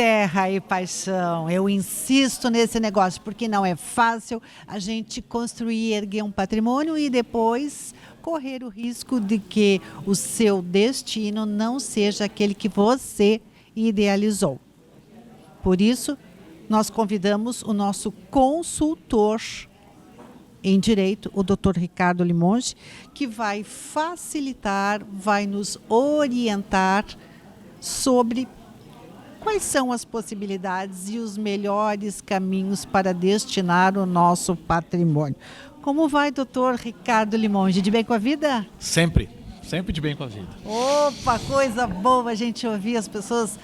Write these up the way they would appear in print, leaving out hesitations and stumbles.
terra e paixão. Eu insisto nesse negócio, porque não é fácil a gente construir e erguer um patrimônio e depois correr o risco de que o seu destino não seja aquele que você idealizou. Por isso, nós convidamos o nosso consultor em Direito, o Dr. Ricardo Limonge, que vai facilitar, vai nos orientar sobre quais são as possibilidades e os melhores caminhos para destinar o nosso patrimônio. Como vai, doutor Ricardo Limonge? De bem com a vida? Sempre de bem com a vida. Opa, coisa boa a gente ouvir as pessoas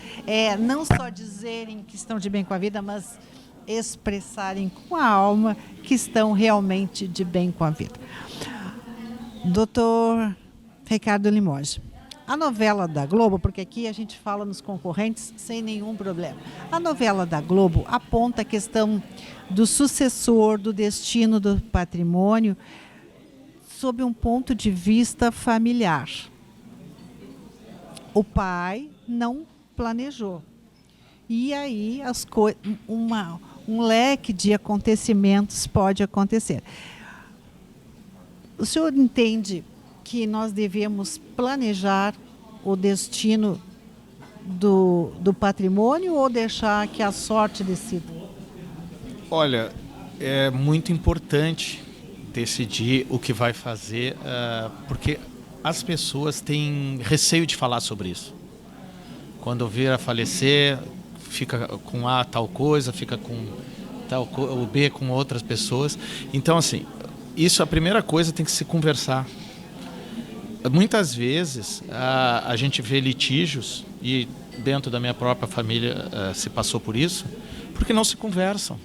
não só dizerem que estão de bem com a vida, mas expressarem com a alma que estão realmente de bem com a vida. Doutor Ricardo Limonge, a novela da Globo, porque aqui a gente fala nos concorrentes sem nenhum problema. A novela da Globo aponta a questão do sucessor, do destino do patrimônio, sob um ponto de vista familiar. O pai não planejou. E aí um leque de acontecimentos pode acontecer. O senhor entende que nós devemos planejar o destino do patrimônio ou deixar que a sorte decida? Olha, é muito importante decidir o que vai fazer, porque as pessoas têm receio de falar sobre isso. Quando vir a falecer, fica com A tal coisa, fica com o B com outras pessoas. Então, assim, isso a primeira coisa tem que se conversar. Muitas vezes a gente vê litígios, e dentro da minha própria família se passou por isso, porque não se conversam,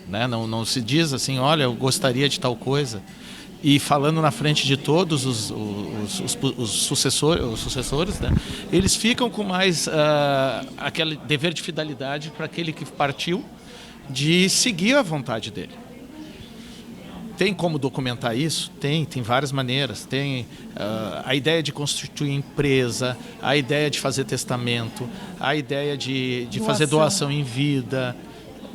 né? Não se diz assim, olha, eu gostaria de tal coisa. E falando na frente de todos os sucessores, né? Eles ficam com mais aquele dever de fidelidade para aquele que partiu, de seguir a vontade dele. Tem como documentar isso? Tem várias maneiras. Tem a ideia de constituir empresa, a ideia de fazer testamento, a ideia de fazer doação em vida.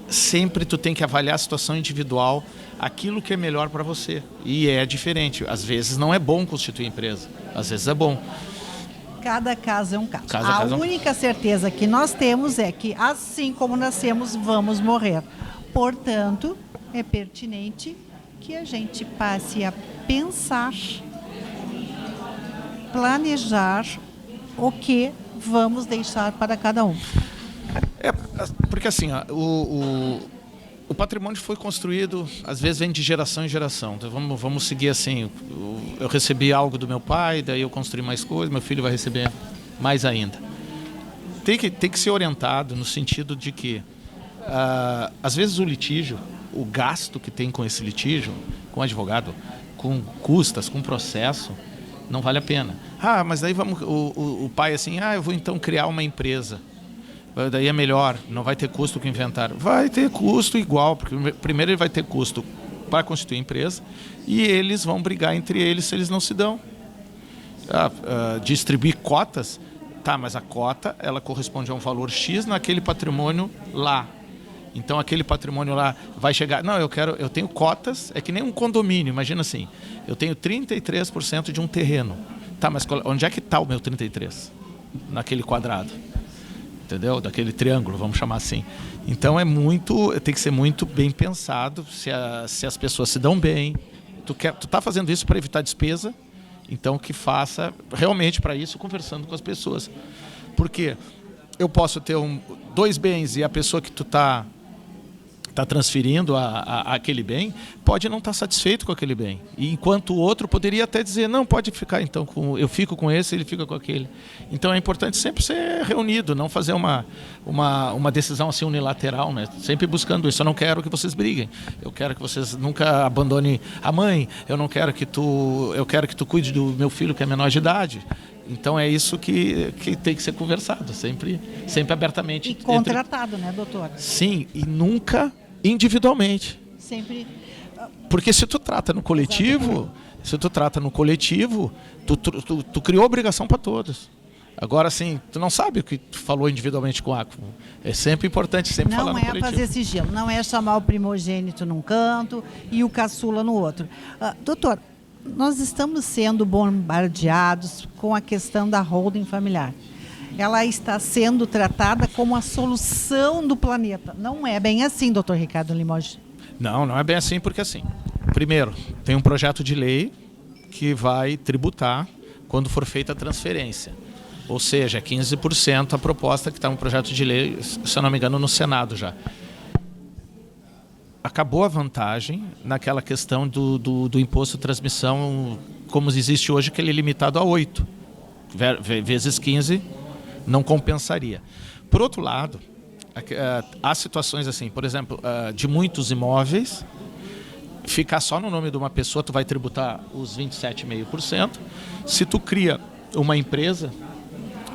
Sempre tu tem que avaliar a situação individual, aquilo que é melhor para você. E é diferente. Às vezes não é bom constituir empresa, às vezes é bom. Cada caso é um caso. A única certeza que nós temos é que, assim como nascemos, vamos morrer. Portanto, é pertinente que a gente passe a pensar, planejar o que vamos deixar para cada um. Porque assim, o patrimônio foi construído, às vezes vem de geração em geração. Então vamos seguir assim, eu recebi algo do meu pai, daí eu construí mais coisas, meu filho vai receber mais ainda. Tem que ser orientado no sentido de que, às vezes o litígio, o gasto que tem com esse litígio, com advogado, com custas, com processo, não vale a pena. Mas daí o pai assim, eu vou então criar uma empresa. Daí é melhor, não vai ter custo com o inventário. Vai ter custo igual, porque primeiro ele vai ter custo para constituir a empresa e eles vão brigar entre eles se eles não se dão. Distribuir cotas, mas a cota ela corresponde a um valor X naquele patrimônio lá. Então aquele patrimônio lá vai chegar, eu tenho cotas, é que nem um condomínio, imagina assim, eu tenho 33% de um terreno. Mas onde é que está o meu 33%? Naquele quadrado. Entendeu? Daquele triângulo, vamos chamar assim. Então tem que ser muito bem pensado se as pessoas se dão bem. Tu tá fazendo isso para evitar despesa, então que faça realmente para isso, conversando com as pessoas. Porque eu posso ter dois bens e a pessoa que tu tá transferindo aquele bem, pode não estar satisfeito com aquele bem. E enquanto o outro poderia até dizer, não, pode ficar então, eu fico com esse, ele fica com aquele. Então é importante sempre ser reunido, não fazer uma decisão assim unilateral, né? Sempre buscando isso. Eu não quero que vocês briguem, eu quero que vocês nunca abandonem a mãe, eu quero que tu cuide do meu filho que é menor de idade. Então é isso que tem que ser conversado, sempre abertamente. E contratado, né, doutor? Sim, e nunca individualmente. Sempre. Porque se tu trata no coletivo, tu criou obrigação para todos. Agora, assim, tu não sabe o que tu falou individualmente com o Aqua. É sempre importante, sempre falar no coletivo. Não é fazer sigilo, não é chamar o primogênito num canto e o caçula no outro. Doutor, nós estamos sendo bombardeados com a questão da holding familiar. Ela está sendo tratada como a solução do planeta. Não é bem assim, doutor Ricardo Limoges. Não, não é bem assim, porque assim, primeiro, tem um projeto de lei que vai tributar quando for feita a transferência. Ou seja, 15% a proposta que está no projeto de lei, se eu não me engano, no Senado já. Acabou a vantagem naquela questão do imposto de transmissão, como existe hoje, que ele é limitado a 8. Vezes 15 não compensaria. Por outro lado, há situações assim, por exemplo, de muitos imóveis, ficar só no nome de uma pessoa, tu vai tributar os 27,5%. Se tu cria uma empresa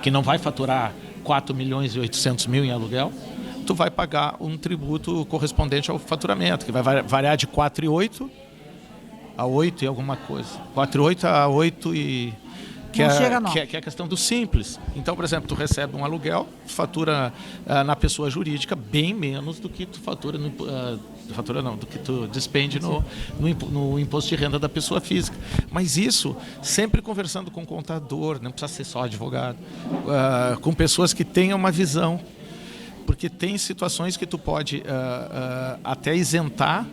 que não vai faturar 4 milhões e 800 mil em aluguel, tu vai pagar um tributo correspondente ao faturamento, que vai variar de 4,8 a 8 e alguma coisa. 4,8 a 8 e... Que é a questão do simples. Então, por exemplo, tu recebe um aluguel, tu fatura na pessoa jurídica bem menos do que tu fatura do que tu despende no imposto de renda da pessoa física. Mas isso, sempre conversando com o contador, não precisa ser só advogado, com pessoas que tenham uma visão. Porque tem situações que tu pode até isentar,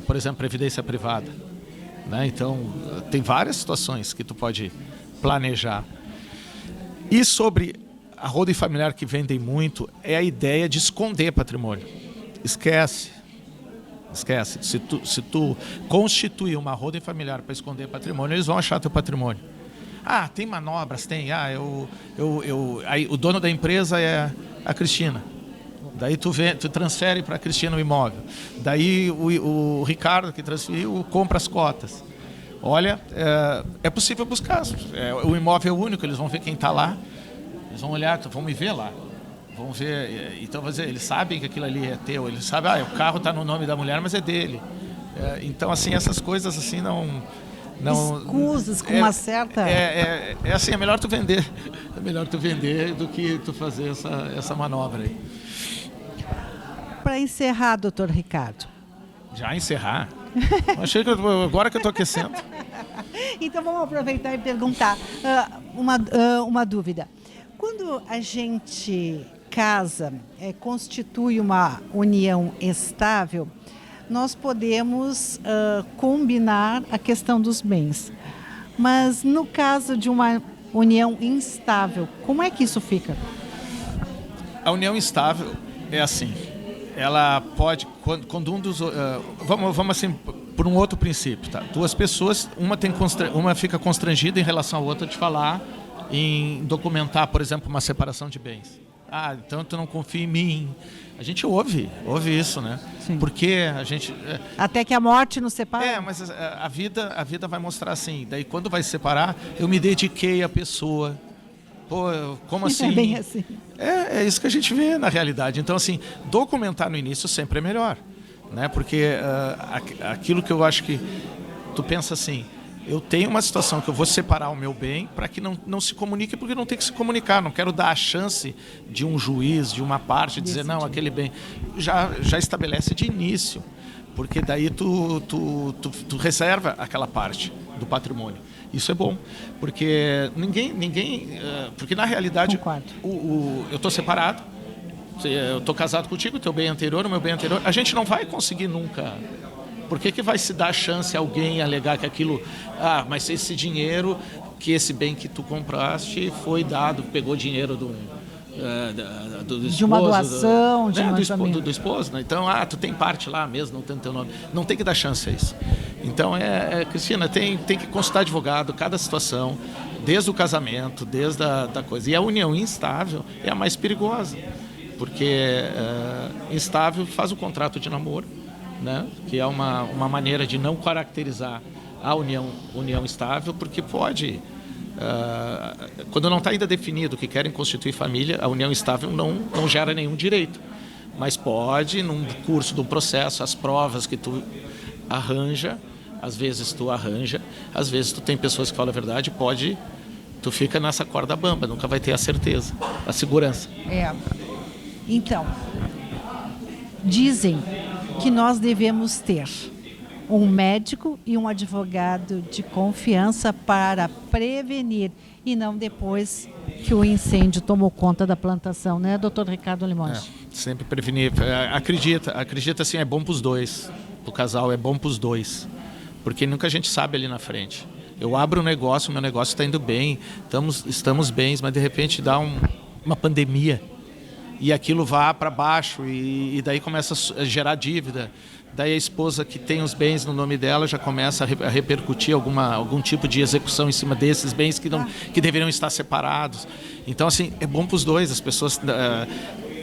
por exemplo, previdência privada. Né? Então, tem várias situações que tu pode planejar. E sobre a holding familiar que vendem muito, é a ideia de esconder patrimônio. Esquece. Se tu constituir uma holding familiar para esconder patrimônio, eles vão achar teu patrimônio. Tem manobras, tem. Aí, o dono da empresa é a Cristina. Daí tu transfere para a Cristina o imóvel. Daí o Ricardo, que transferiu, compra as cotas. Olha, é possível buscar. O imóvel é único, eles vão ver quem está lá. Eles vão olhar, vão me ver lá. Vão ver. Então, vou dizer, eles sabem que aquilo ali é teu. Eles sabem, o carro está no nome da mulher, mas é dele. Então, assim, essas coisas assim não escusas com uma certa... assim, é melhor tu vender. É melhor tu vender do que tu fazer essa manobra aí. Para encerrar, doutor Ricardo. Já encerrar? Achei que agora que eu estou aquecendo. Então vamos aproveitar e perguntar uma dúvida. Quando a gente casa, constitui uma união estável, nós podemos combinar a questão dos bens. Mas no caso de uma união instável, como é que isso fica? A união instável é assim. Ela pode, quando um dos... vamos assim, por um outro princípio. Tá? Duas pessoas, uma fica constrangida em relação à outra de falar em documentar, por exemplo, uma separação de bens. Então tu não confia em mim. A gente ouve isso, né? Sim. Porque a gente... Até que a morte nos separe. Mas a vida vai mostrar assim. Daí quando vai se separar, eu me dediquei à pessoa. Pô, como assim? É bem assim. É isso que a gente vê na realidade. Então, assim, documentar no início sempre é melhor, né? Porque aquilo que eu acho que tu pensa assim, eu tenho uma situação que eu vou separar o meu bem para que não se comunique, porque não tem que se comunicar. Não quero dar a chance de um juiz, de uma parte, dizer, não, aquele bem... Já estabelece de início, porque daí tu reserva aquela parte do patrimônio. Isso é bom, porque porque na realidade eu estou separado, eu estou casado contigo, o teu bem anterior, o meu bem anterior, a gente não vai conseguir nunca. Por que vai se dar a chance a alguém alegar que aquilo, mas esse dinheiro, que esse bem que tu compraste foi dado, pegou dinheiro do esposo, de uma doação, do esposo, né? Então, tu tem parte lá mesmo, não tem teu nome. Não tem que dar chance a isso. Então, Cristina, tem que consultar advogado, cada situação, desde o casamento, desde a coisa. E a união instável é a mais perigosa, porque instável faz o contrato de namoro, né? Que é uma maneira de não caracterizar a união estável, porque pode... quando não está ainda definido que querem constituir família, a união estável não gera nenhum direito. Mas pode, num curso do processo, as provas que tu arranja, às vezes tu tem pessoas que falam a verdade, pode tu fica nessa corda bamba, nunca vai ter a certeza, a segurança. Então, dizem que nós devemos ter um médico e um advogado de confiança para prevenir e não depois que o incêndio tomou conta da plantação, né, doutor Ricardo Limões? Sempre prevenir. Acredita assim, é bom para os dois. O casal é bom para os dois. Porque nunca a gente sabe ali na frente. Eu abro um negócio, meu negócio está indo bem, estamos bem, mas de repente dá uma pandemia e aquilo vai para baixo e daí começa a gerar dívida. Daí a esposa que tem os bens no nome dela já começa a repercutir algum tipo de execução em cima desses bens que deveriam estar separados. Então, assim, é bom para os dois. As pessoas...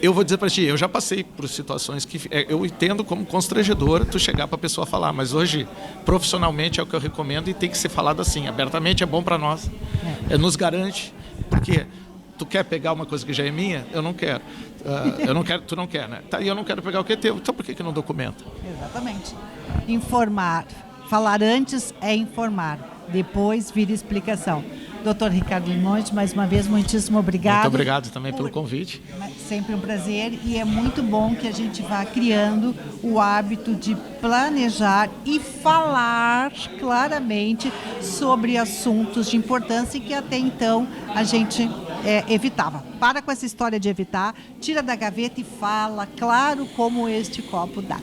eu vou dizer para ti, eu já passei por situações que eu entendo como constrangedora tu chegar para a pessoa falar, mas hoje, profissionalmente, é o que eu recomendo e tem que ser falado assim, abertamente, é bom para nós. Nos garante, porque... Tu quer pegar uma coisa que já é minha? Eu não quero. Eu não quero, tu não quer, né? Tá, e eu não quero pegar o que é teu. Então por que não documenta? Exatamente. Informar. Falar antes é informar. Depois vira explicação. Doutor Ricardo Limões, mais uma vez, muitíssimo obrigado. Muito obrigado também pelo convite. Sempre um prazer e é muito bom que a gente vá criando o hábito de planejar e falar claramente sobre assuntos de importância que até então a gente evitava. Para com essa história de evitar, tira da gaveta e fala claro como este copo dá.